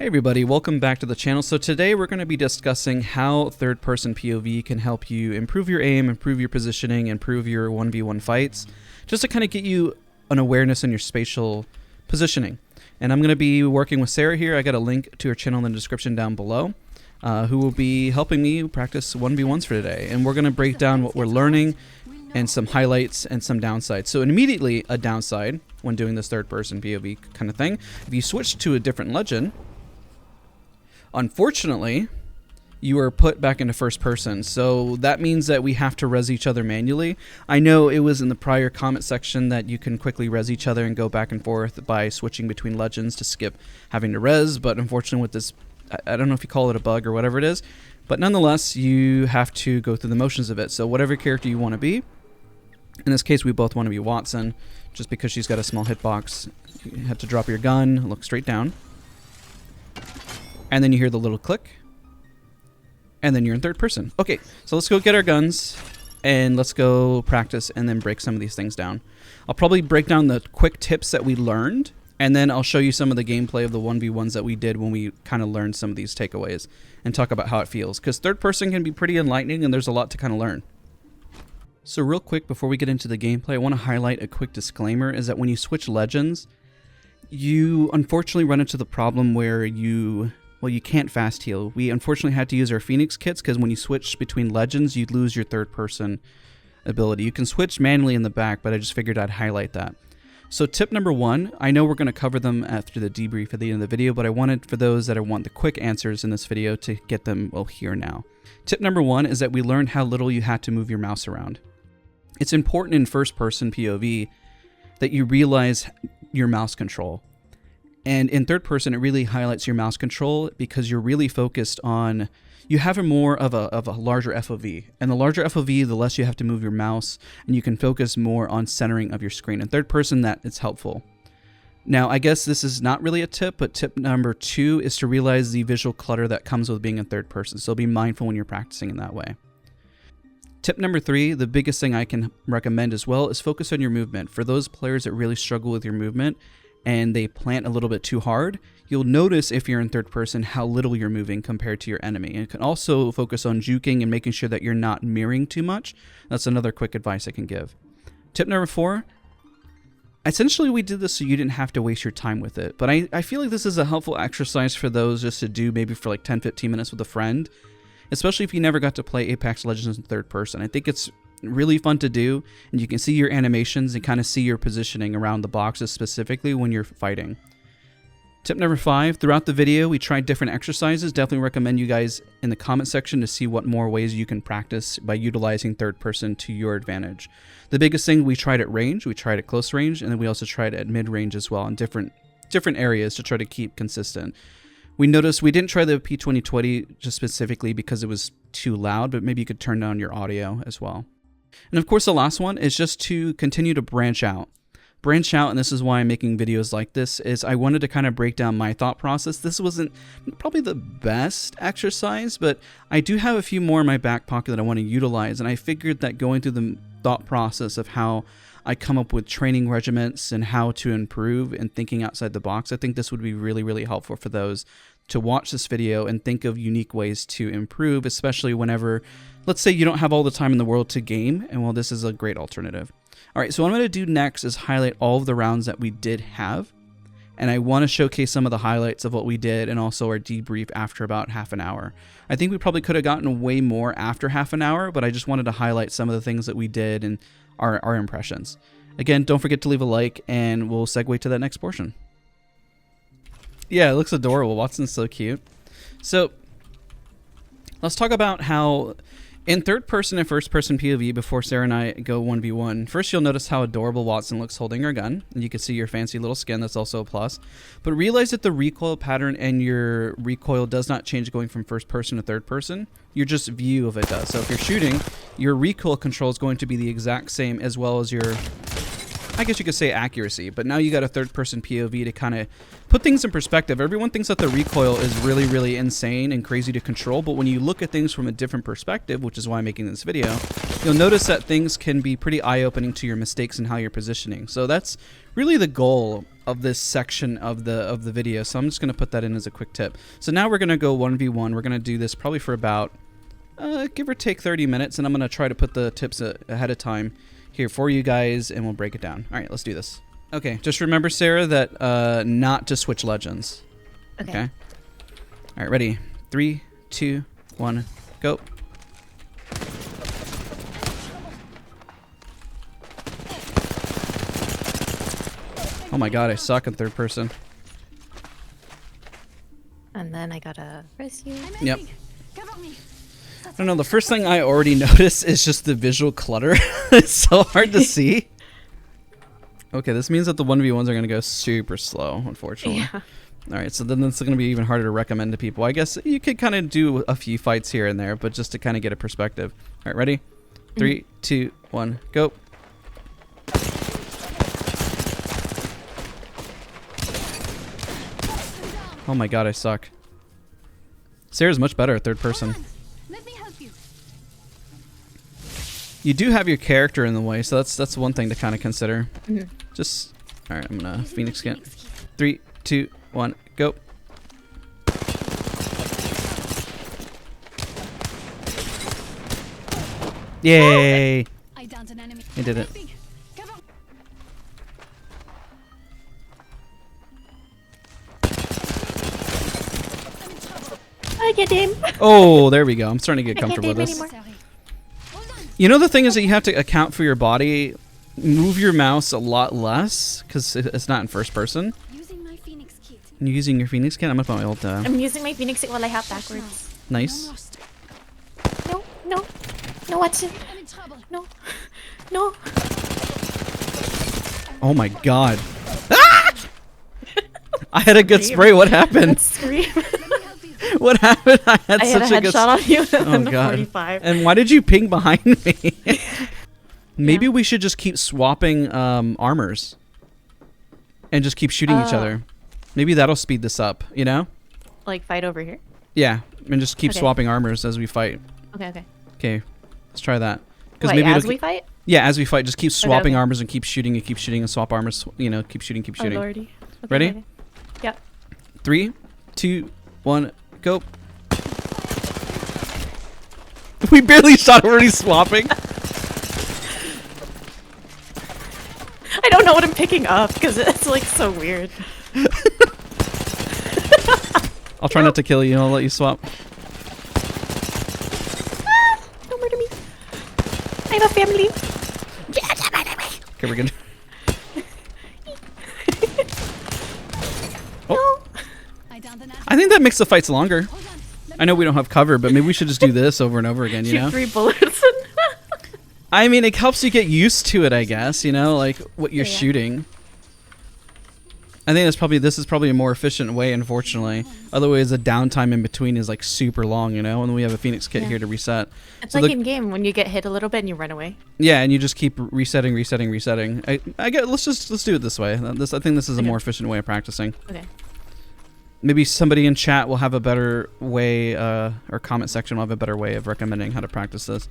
Hey everybody, welcome back to the channel. So today we're going to be discussing how third-person POV can help you improve your aim, improve your positioning, improve your 1v1 fights, just to kind of get you an awareness in your spatial positioning. And I'm going to be working with Sarah here. I got a link to her channel in the description down below, who will be helping me practice 1v1s for today. And we're going to break down what we're learning and some highlights and some downsides. So immediately a downside when doing this third-person POV kind of thing, if you switch to a different legend, unfortunately, you are put back into first person, so that means that we have to res each other manually. I know it was in the prior comment section that you can quickly res each other and go back and forth by switching between legends to skip having to res, but unfortunately with this, I don't know if you call it a bug or whatever it is, but nonetheless, you have to go through the motions of it. So whatever character you want to be, in this case we both want to be Watson, just because she's got a small hitbox. You have to drop your gun, look straight down, and then you hear the little click, and then you're in third person. Okay, so let's go get our guns, and let's go practice and then break some of these things down. I'll probably break down the quick tips that we learned, and then I'll show you some of the gameplay of the 1v1s that we did when we kind of learned some of these takeaways, and talk about how it feels, because third person can be pretty enlightening, and there's a lot to kind of learn. So real quick, before we get into the gameplay, I want to highlight a quick disclaimer, is that when you switch legends, you unfortunately run into the problem where you can't fast heal. We unfortunately had to use our Phoenix kits because when you switch between legends, you'd lose your third person ability. You can switch manually in the back, but I just figured I'd highlight that. So tip number one, I know we're going to cover them after the debrief at the end of the video, but I wanted for those that want the quick answers in this video to get them here now. Tip number one is that we learned how little you had to move your mouse around. It's important in first person POV that you realize your mouse control. And in third person, it really highlights your mouse control because you're really focused on, you have a more of a larger FOV. And the larger FOV, the less you have to move your mouse, and you can focus more on centering of your screen. In third person, that is helpful. Now, I guess this is not really a tip, but tip number two is to realize the visual clutter that comes with being in third person. So be mindful when you're practicing in that way. Tip number three, the biggest thing I can recommend as well, is focus on your movement. For those players that really struggle with your movement, and they plant a little bit too hard, you'll notice if you're in third person how little you're moving compared to your enemy. And you can also focus on juking and making sure that you're not mirroring too much. That's another quick advice I can give. Tip number four, essentially we did this so you didn't have to waste your time with it, but I feel like this is a helpful exercise for those just to do maybe for like 10-15 minutes with a friend, especially if you never got to play Apex Legends in third person. I think it's really fun to do, and you can see your animations and kind of see your positioning around the boxes specifically when you're fighting. Tip number five, throughout the video we tried different exercises. Definitely recommend you guys in the comment section to see what more ways you can practice by utilizing third person to your advantage. The biggest thing, we tried at range, we tried at close range, and then we also tried at mid range as well in different areas to try to keep consistent. We noticed we didn't try the P2020 just specifically because it was too loud, but maybe you could turn down your audio as well. And of course, the last one is just to continue to branch out. Branch out, and this is why I'm making videos like this, is I wanted to kind of break down my thought process. This wasn't probably the best exercise, but I do have a few more in my back pocket that I want to utilize, and I figured that going through the thought process of how I come up with training regiments and how to improve and thinking outside the box, I think this would be really, really helpful for those to watch this video and think of unique ways to improve, especially whenever, let's say you don't have all the time in the world to game, and well, this is a great alternative. All right, so what I'm going to do next is highlight all of the rounds that we did have, and I want to showcase some of the highlights of what we did and also our debrief after about half an hour. I think we probably could have gotten way more after half an hour, but I just wanted to highlight some of the things that we did and our impressions. Again, don't forget to leave a like, and we'll segue to that next portion. Yeah, it looks adorable. Watson's so cute. So let's talk about how in third person and first person POV, before Sarah and I go 1v1, first you'll notice how adorable Watson looks holding her gun. And you can see your fancy little skin. That's also a plus. But realize that the recoil pattern and your recoil does not change going from first person to third person. Your just view of it does. So if you're shooting, your recoil control is going to be the exact same as well as your, I guess you could say, accuracy. But now you got a third person POV to kind of put things in perspective. Everyone thinks that the recoil is really, really insane and crazy to control, but when you look at things from a different perspective, which is why I'm making this video, you'll notice that things can be pretty eye-opening to your mistakes and how you're positioning. So that's really the goal of this section of the video, so I'm just gonna put that in as a quick tip. So now we're gonna go 1v1. We're gonna do this probably for about give or take 30 minutes, and I'm gonna try to put the tips ahead of time here for you guys, and we'll break it down. All right, let's do this. Okay, just remember, Sarah, that not to switch legends. Okay. All right, ready? 3, 2, 1, go. Oh my god, I suck in third person. And then I gotta press you. Yep. I don't know, the first thing I already noticed is just the visual clutter. It's so hard to see. Okay, this means that the 1v1s are going to go super slow, unfortunately. Yeah. Alright, so then it's going to be even harder to recommend to people. I guess you could kind of do a few fights here and there, but just to kind of get a perspective. Alright, ready? 3, 2, 1, go. Oh my god, I suck. Sarah's much better at third person. Let me help you. You do have your character in the way, so that's one thing to kind of consider. Just, alright, I'm gonna Phoenix skin. 3, 2, 1, go. Yay! I downed an enemy. I did it. I get him. Oh, there we go. I'm starting to get I can't comfortable with do it this. anymore. You know, the thing is that you have to account for your body. Move your mouse a lot less because it's not in first person. Using my Phoenix kit. And you're using your Phoenix kit. I'm gonna put my ult. I'm using my Phoenix while I hop backwards. Nice. No, no, no, watch it. I'm in trouble. No, no. Oh my god. Ah! I had a good spray. What happened? Scream. What happened? I had I had such a a good. headshot on you. Oh god. 45. And why did you ping behind me? Maybe we should just keep swapping armors and just keep shooting each other. Maybe that'll speed this up, you know? Like fight over here? Yeah, and just keep Okay. swapping armors as we fight. Okay, okay. Okay, let's try that. Wait, maybe as it'll we fight? Yeah, as we fight, just keep swapping okay. armors and keep shooting and swap armors. You know, keep shooting, keep shooting. Oh, lordy. Okay, Ready? okay. Yep. 3, 2, 1, go. We barely shot already swapping. I don't know what I'm picking up because it's like so weird. I'll try not to kill you. I'll let you swap. Don't murder me. I have a family. Okay, we're good. No. I downed an enemy. I think that makes the fights longer. Hold on. Let I know we don't have cover, but maybe we should just do this over and over again, you Shoot know? 3 bullets. I mean, it helps you get used to it, I guess, you know, like what you're Yeah. shooting. I think this is probably a more efficient way, unfortunately. Otherwise, the downtime in between is like super long, you know, and we have a Phoenix kit Yeah. here to reset. It's So like the- in game when you get hit a little bit and you run away. Yeah, and you just keep resetting. I get. Let's do it this way. I think this is a Okay. more efficient way of practicing. Okay. Maybe somebody in chat will have a better way, or comment section will have a better way of recommending how to practice this.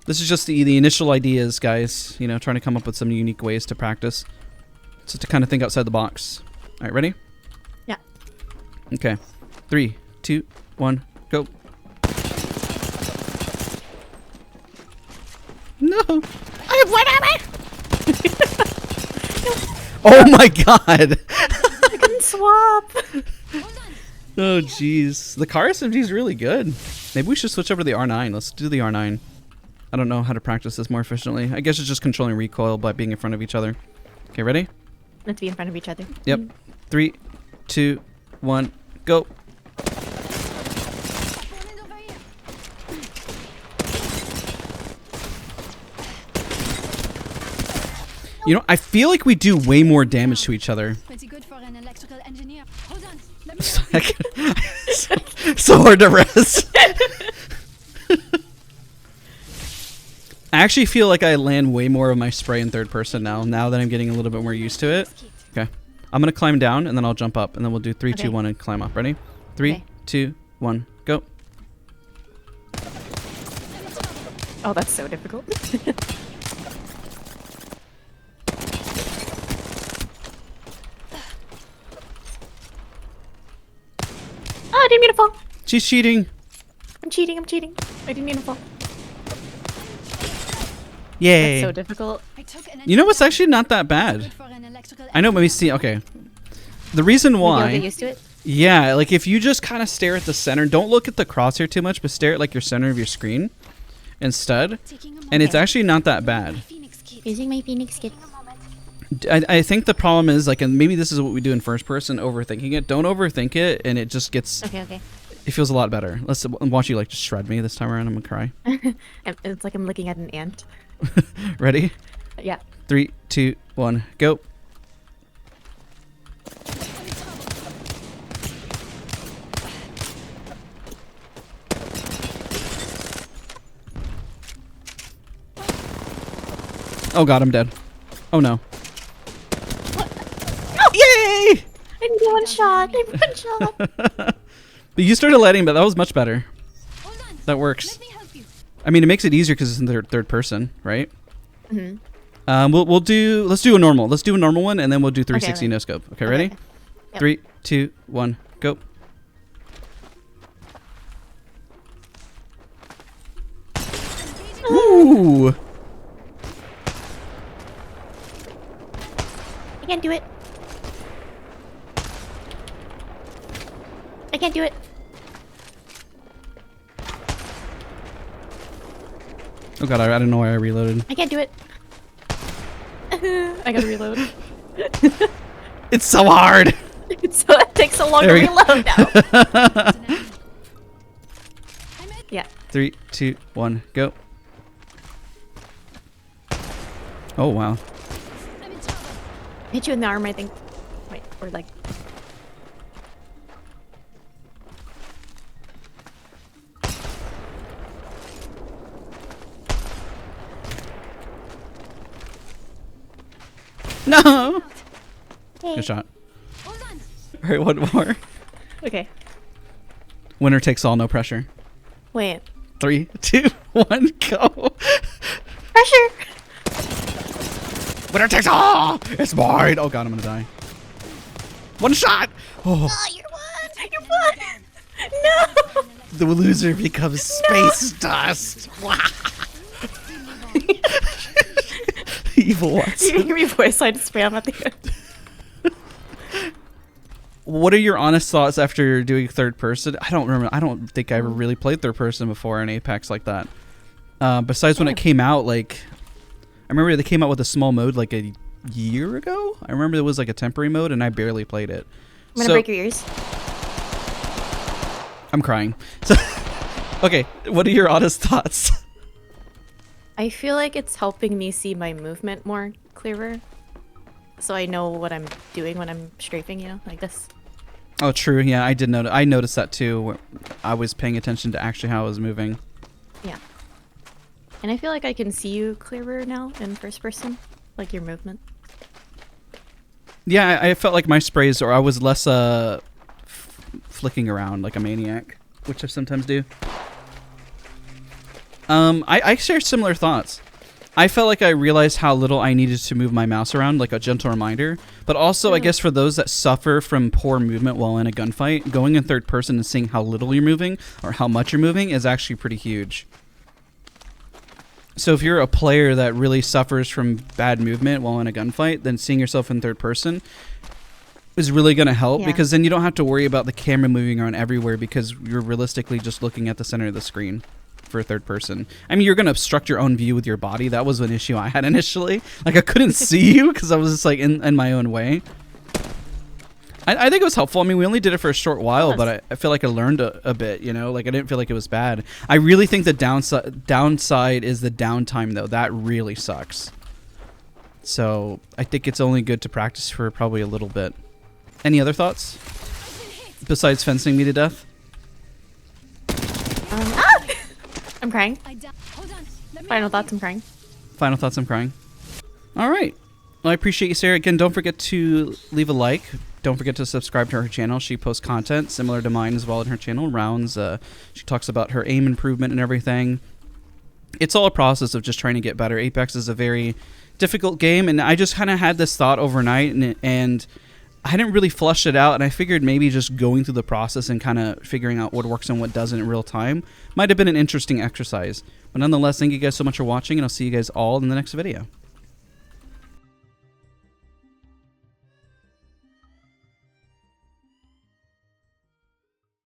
This is just the initial ideas, guys. You know, trying to come up with some unique ways to practice. Just to kind of think outside the box. All right, ready? Yeah. Okay. 3, 2, 1, go. No. I have one armor. Oh my god. I couldn't swap. Oh jeez. The car SMG is really good. Maybe we should switch over to the R9. Let's do the R9. I don't know how to practice this more efficiently. I guess it's just controlling recoil by being in front of each other. Okay, ready? Let's be in front of each other. Yep. 3, 2, 1, go. Opponent over here. You know, I feel like we do way more damage to each other. Pretty good for an electrical engineer. Hold on. Let me help you. So hard to res. I actually feel like I land way more of my spray in third person now that I'm getting a little bit more used to it. Okay. I'm going to climb down and then I'll jump up and then we'll do 3, 2, 1 and climb up. Ready? 3, Okay. 2, 1, go. Oh, that's so difficult. Oh, I didn't mean to fall. She's cheating. I'm cheating. I'm cheating. I didn't mean to fall. Yay. That's so difficult. I took an You know what's actually not that bad? good for an electrical I know, let me see. Okay. The reason Maybe I'll get why, used to it. yeah, like if you just kind of stare at the center, don't look at the crosshair too much, but stare at like your center of your screen instead, Taking a and it's Okay. actually not that bad. Phoenix kit. Using my Phoenix kit. I think the problem is like, and maybe this is what we do in first person, overthinking it. Don't overthink it, and it just gets, Okay, okay. it feels a lot better. Let's watch you like just shred me this time around. I'm gonna cry. It's like I'm looking at an ant. Ready? Yeah. 3, 2, 1, go. Oh god, I'm dead. Oh no. Yay! I didn't get one shot. I did one shot. But you started letting, but that was much better. Hold on. That works. Let me help you. I mean, it makes it easier because it's in third person, right? Mhm. Let's do a normal. Let's do a normal one, and then we'll do 360 okay. no scope. Okay, ready? Okay. Yep. 3, 2, 1, go. Ooh! I can't do it. I can't do it. Oh god, I don't know why I reloaded. I can't do it. I gotta reload. It's so hard! It takes so long to There we go. reload now. I'm at 3, 2, 1, go. Oh wow. I'm in trouble. Hit you in the arm, I think. Wait, or like. No! Hey. Good shot. Hold on. Alright, one more. Okay. Winner takes all, no pressure. Wait. 3, 2, 1, go! Pressure. Winner takes all! It's mine! Oh god, I'm gonna die. One shot! Oh, Oh, you're one. You're one. No. the loser becomes space dust! Evil You Watson. hear me voice line spam at the end. What are your honest thoughts after doing third person? I don't remember. I don't think I ever really played third person before in Apex like that. Besides when it came out, like, I remember they came out with a small mode like a year ago. I remember there was like a temporary mode, and I barely played it. I'm gonna break your ears. I'm crying. So, okay, what are your honest thoughts? I feel like it's helping me see my movement more clearer. So I know what I'm doing when I'm strafing, you know, like this. Oh, true. Yeah, I did notice. I noticed that too. Where I was paying attention to actually how I was moving. Yeah. And I feel like I can see you clearer now in first person, like your movement. Yeah, I felt like my sprays, or I was less flicking around like a maniac, which I sometimes do. I share similar thoughts. I felt like I realized how little I needed to move my mouse around, like a gentle reminder. But also, I guess for those that suffer from poor movement while in a gunfight, going in third person and seeing how little you're moving or how much you're moving is actually pretty huge. So if you're a player that really suffers from bad movement while in a gunfight, then seeing yourself in third person is really going to help, Yeah. because then you don't have to worry about the camera moving around everywhere, because you're realistically just looking at the center of the screen for third person. I mean, you're going to obstruct your own view with your body. That was an issue I had initially. Like, I couldn't see you because I was just like in my own way. I think it was helpful. I mean, we only did it for a short while, but I feel like I learned a bit, you know? Like, I didn't feel like it was bad. I really think the downside is the downtime, though. That really sucks. So, I think it's only good to practice for probably a little bit. Any other thoughts? Besides fencing me to death? I'm crying. Hold on. Let me Final help thoughts, you. I'm crying. Final thoughts, I'm crying. All right. Well, I appreciate you, Sarah. Again, don't forget to leave a like. Don't forget to subscribe to her channel. She posts content similar to mine as well in her channel, Rounds. She talks about her aim improvement and everything. It's all a process of just trying to get better. Apex is a very difficult game, and I just kind of had this thought overnight, and I hadn't really flushed it out, and I figured maybe just going through the process and kind of figuring out what works and what doesn't in real time might have been an interesting exercise. But nonetheless, thank you guys so much for watching, and I'll see you guys all in the next video.